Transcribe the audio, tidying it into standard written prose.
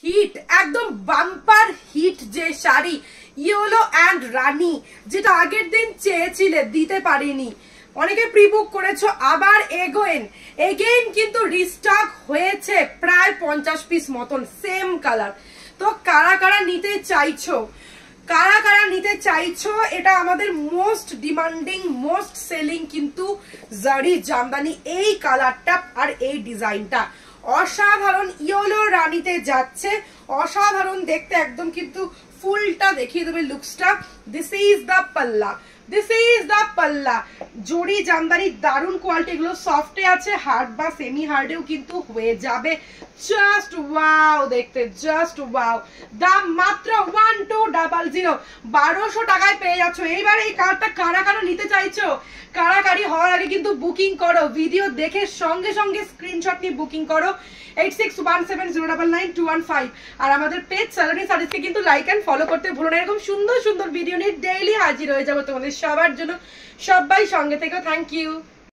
Hit একদম bumper hit যে sari yellow and রানী, যেটা আগের দিন চেয়েছিলে দিতে পারিনি, অনেকে প্রি বুক করেছো, আবার এগেইন কিন্তু রিস্টক হয়েছে প্রায় 50 পিস মতন সেম কালার। তো কারা কারা নিতে চাইছো, কারা কারা নিতে চাইছো, এটা আমাদের মোস্ট ডিমান্ডিং মোস্ট সেলিং কিন্তু জারি জামদানি এই কালারটা আর এই ডিজাইনটা অসাধারণ ইয়েলো রানীতে যাচ্ছে, অসাধারণ দেখতে একদম কিন্তু ফুলটা দেখিয়ে দেবে লুকসটা। দিস ইজ দ্য পাল্লা, দিস ইজ দ্য পাল্লা। জরি জামদানি দারুন কোয়ালিটি, এগুলো সফটে আছে, হার্ড বা সেমি হার্ডেও কিন্তু হয়ে যাবে। জাস্ট ওয়াও দেখতে, জাস্ট ওয়াও। দাম মাত্র 1200, 1200 টাকায় পেয়ে যাচ্ছ। এইবার এই কার্ডটা কারা কারা নিতে চাইছো, কারাকারি হওয়ার আগে কিন্তু বুকিং করো, ভিডিও দেখে সঙ্গে সঙ্গে স্ক্রিনশট নিয়ে বুকিং করো 8617099215। আর আমাদের পেজ সালোনি সারিসকে কিন্তু লাইক এন্ড ফলো করতে ভুলো না। এরকম সুন্দর সুন্দর ভিডিও নিয়ে ডেইলি হাজির হয়ে যাবো তোমাদের সবার জন্য। সবাই সঙ্গে থেকে থ্যাংক ইউ।